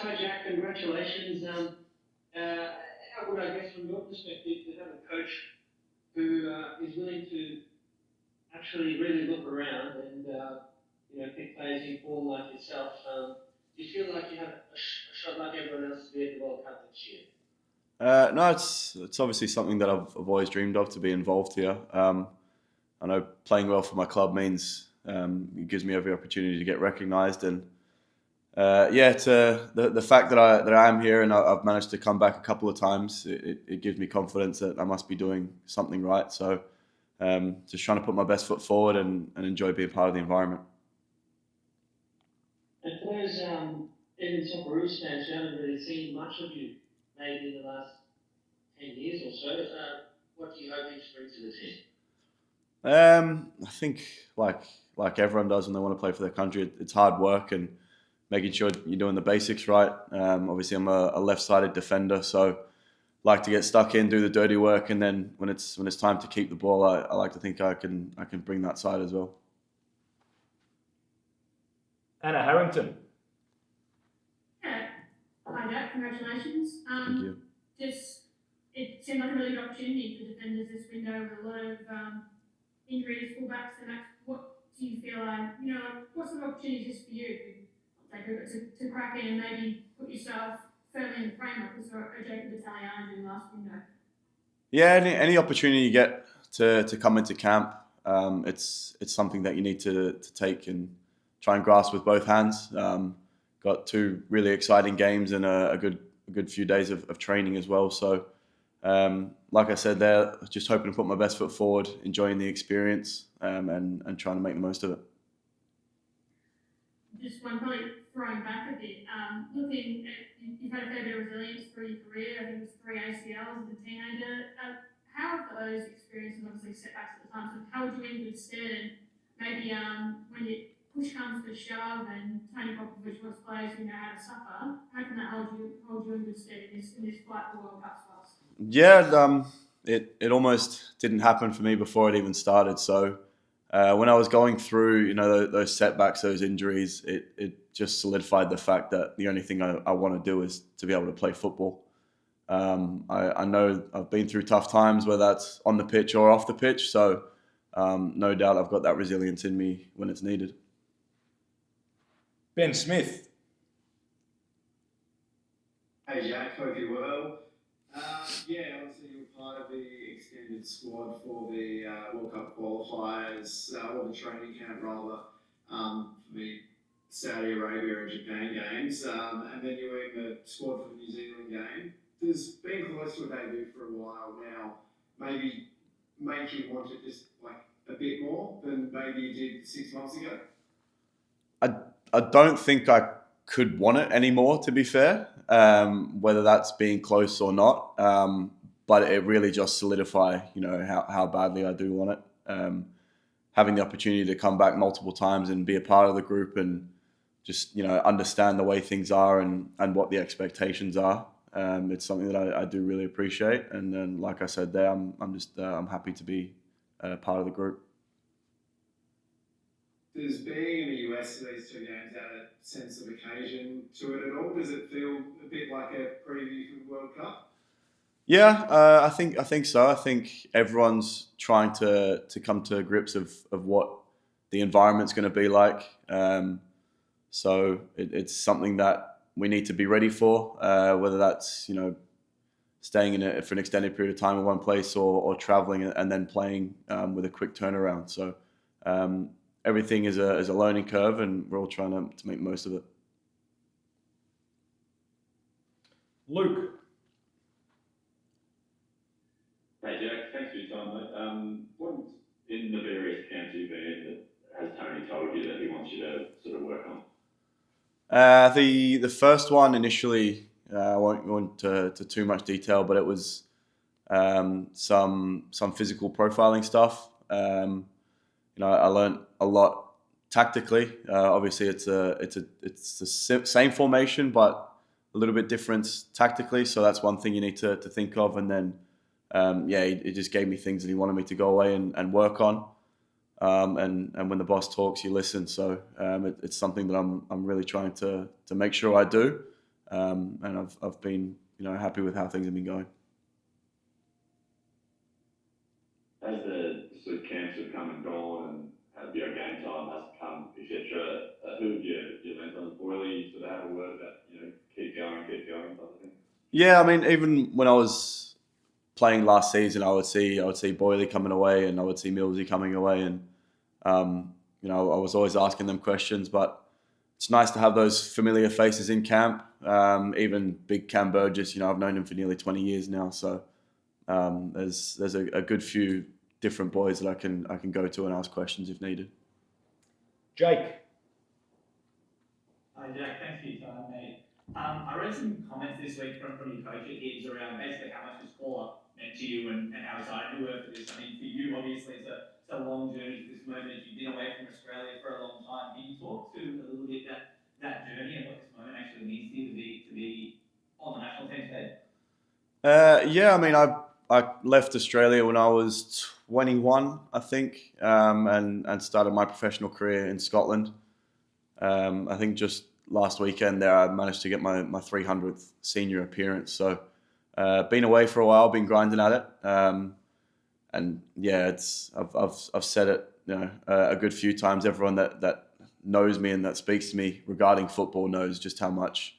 so Jack, congratulations. How would I guess from your perspective to have a coach who is willing to actually really look around and pick players in form like yourself? Do you feel like you have a shot like everyone else to be at the World Cup this year? No, it's obviously something that I've always dreamed of, to be involved here. I know playing well for my club means it gives me every opportunity to get recognised, and yeah, the fact that I am here and I've managed to come back a couple of times, it gives me confidence that I must be doing something right. So just trying to put my best foot forward and enjoy being part of the environment. And for those even Socceroos fans who haven't really seen much of you maybe in the last 10 years or so, what do you hope you bring to the team? I think like everyone does when they want to play for their country, it's hard work and making sure you're doing the basics right. Obviously, I'm a left-sided defender, so like to get stuck in, do the dirty work, and then when it's time to keep the ball, I like to think I can bring that side as well. Anna Harrington. Yeah. Hi, Jack. Congratulations. Thank you. It seemed like a really good opportunity for defenders this window with a lot of injuries, fullbacks, and what do you feel what sort of opportunity is this for you to crack in and maybe put yourself firmly in the framework as a Jacob Italiano did last window? Yeah, any opportunity you get to come into camp, it's something that you need to take and try and grasp with both hands. Got two really exciting games and a good few days of training as well. So, like I said there, just hoping to put my best foot forward, enjoying the experience, and trying to make the most of it. Just one probably throwing back a bit. Looking at, you've had a fair bit of resilience through your career. I think it was 3 ACLs as a teenager. How have those experiences, obviously setbacks at the time, so how would you end good stead? And maybe when you push comes to shove and Tony Popovich wants players who know how to suffer, how can that hold you in good stead in this fight for World Cup spots? Yeah, it almost didn't happen for me before it even started. So when I was going through, those setbacks, those injuries, it just solidified the fact that the only thing I want to do is to be able to play football. I know I've been through tough times, whether that's on the pitch or off the pitch. So no doubt I've got that resilience in me when it's needed. Ben Smith. Hey Jack, hope you're well. Yeah, obviously you were part of the extended squad for the World Cup qualifiers, or the training camp rather, for the Saudi Arabia and Japan games, and then you were in the squad for the New Zealand game. Does being close to a debut for a while now maybe make you want it just like a bit more than maybe you did 6 months ago? I don't think I could want it anymore, to be fair, whether that's being close or not. But it really just solidify, how badly I do want it. Having the opportunity to come back multiple times and be a part of the group and just, understand the way things are and what the expectations are. It's something that I do really appreciate. And then, like I said there, I'm happy to be part of the group. Does being in the US for these 2 games add a sense of occasion to it at all? Does it feel a bit like a preview for the World Cup? Yeah, I think so. I think everyone's trying to come to grips of what the environment's going to be like. So it's something that we need to be ready for, whether that's staying in it for an extended period of time in one place or traveling and then playing with a quick turnaround. So everything is a learning curve, and we're all trying to make the most of it. Luke. Hey Jack, thanks for your time, mate. What in the various camps you've been in that has Tony told you that he wants you to sort of work on? The first one initially, I won't go into too much detail, but it was some physical profiling stuff. I learned a lot tactically. Obviously, it's the same formation, but a little bit different tactically. So that's one thing you need to think of. And then, he just gave me things that he wanted me to go away and work on. And when the boss talks, you listen. So it's something that I'm really trying to make sure I do. and I've been happy with how things have been going. As the sort of camps have come and gone and game time has come, etc., who have you lent on? Boyley sort of had a word about, keep going type of thing? Yeah, I mean, even when I was playing last season, I would see Boyley coming away, and I would see Millsy coming away, and I was always asking them questions. But it's nice to have those familiar faces in camp. Even big Cam Burgess, I've known him for nearly 20 years now, so there's a good few different boys that I can go to and ask questions if needed. Jake. Hi Jack, thanks for your time, mate. I read some comments this week from your coach at Hibs around basically how much this call-up meant to you and how excited you were for this. I mean, for you, obviously, it's a long journey to this moment. You've been away from Australia for a long time. Can you talk to a little bit that journey and what this moment actually means to you to be on the national team today? Yeah, I mean, I left Australia when I was 21, I think, and started my professional career in Scotland. I think just last weekend there, I managed to get my 300th senior appearance. So, been away for a while, been grinding at it, and yeah, I've said it, a good few times. Everyone that knows me and that speaks to me regarding football knows just how much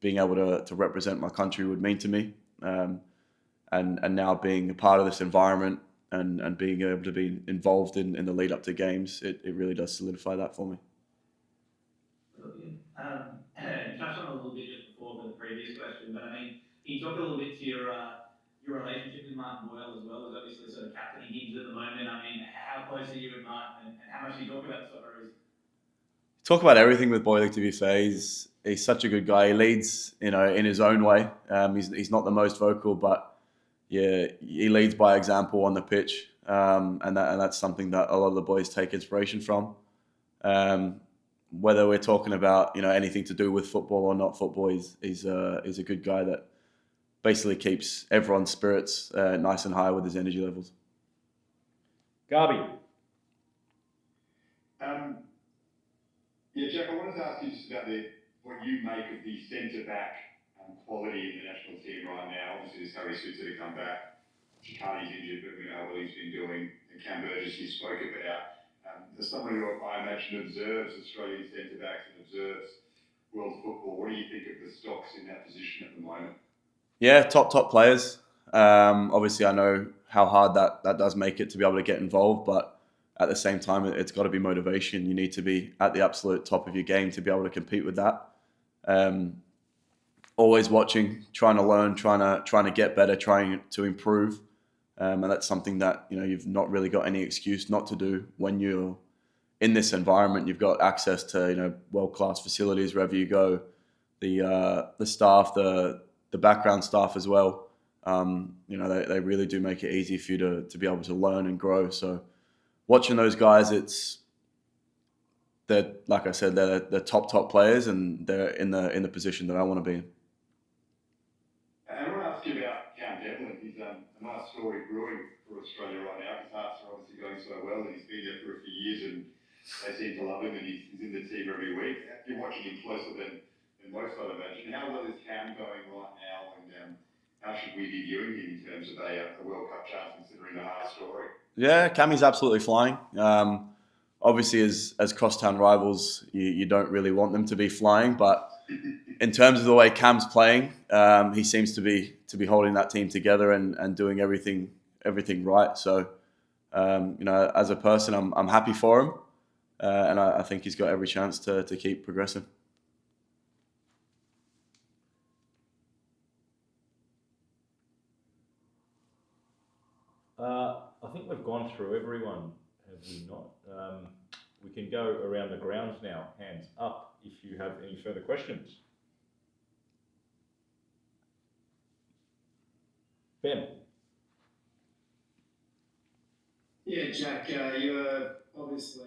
being able to represent my country would mean to me. And now being a part of this environment and being able to be involved in the lead up to games, it really does solidify that for me. Brilliant. You touched on it a little bit just before for the previous question, but I mean, can you talk a little bit to your relationship with Martin Boyle as well, as obviously sort of captaining Hibs at the moment? I mean, how close are you with Martin, and how much do you talk about the Socceroos? Talk about everything with Boyle, to be fair. He's such a good guy. He leads, in his own way. He's not the most vocal, but yeah, he leads by example on the pitch, and that's something that a lot of the boys take inspiration from. Whether we're talking about anything to do with football or not football, he's a good guy that basically keeps everyone's spirits nice and high with his energy levels. Garby. Yeah, Jack, I wanted to ask you just about what you make of the centre-back quality in the national team right now. Obviously, there's Harry Souttar to come back. Chicani's injured, but we know how well he's been doing. And Cam Burgess, you spoke about. As someone who I imagine observes Australian centre-backs and observes world football, what do you think of the stocks in that position at the moment? Yeah, top players. Obviously, I know how hard that does make it to be able to get involved, but at the same time, it's got to be motivation. You need to be at the absolute top of your game to be able to compete with that. Always watching, trying to learn, trying to get better, trying to improve, and that's something that you've not really got any excuse not to do when you're in this environment. You've got access to world-class facilities wherever you go, the staff, the background staff as well. They really do make it easy for you to be able to learn and grow. So watching those guys, they're like I said, they're top players, and they're in the position that I want to be in. I want to ask you about Cam Devlin. He's a nice story brewing for Australia right now. His Hearts are obviously going so well, and he's been there for a few years, and they seem to love him, and he's in the team every week. You're watching him closer than most, I'd imagine. How well is Cam going right now, and how should we be viewing him in terms of a World Cup chance, considering the Hearts story? Yeah, Cammy's absolutely flying. Obviously, as crosstown rivals, you don't really want them to be flying, but in terms of the way Cam's playing, he seems to be holding that team together and doing everything right. So, as a person, I'm happy for him, and I think he's got every chance to keep progressing. I think we've gone through everyone, have we not? We can go around the grounds now. Hands up if you have any further questions. Ben. Yeah, Jack, you're obviously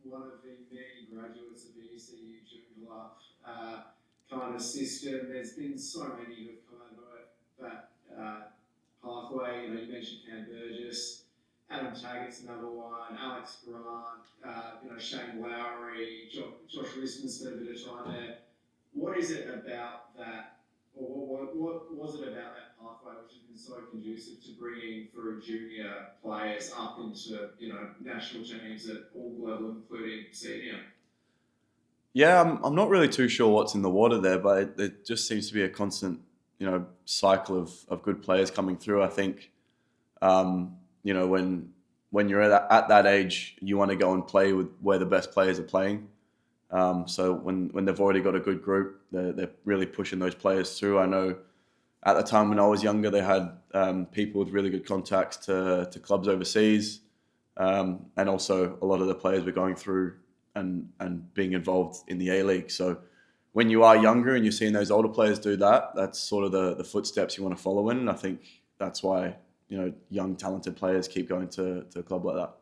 one of the many graduates of the ECU Joondalup kind of system. There's been so many who've come over that pathway. You mentioned Cam Burgess, Adam Taggart's another one, Alex Grant, Shane Lowry, Josh Risman spent a bit of time there. What is it about that, or what was it about that pathway which has been so conducive to bringing through junior players up into, national teams at all level, including senior? Yeah, I'm not really too sure what's in the water there, but it just seems to be a constant, cycle of good players coming through. I think, when you're at that age, you want to go and play with where the best players are playing. So when they've already got a good group, they're really pushing those players through. I know at the time when I was younger, they had people with really good contacts to clubs overseas, and also a lot of the players were going through and being involved in the A-League. So when you are younger and you're seeing those older players do that, that's sort of the footsteps you want to follow in. And I think that's why young talented players keep going to a club like that.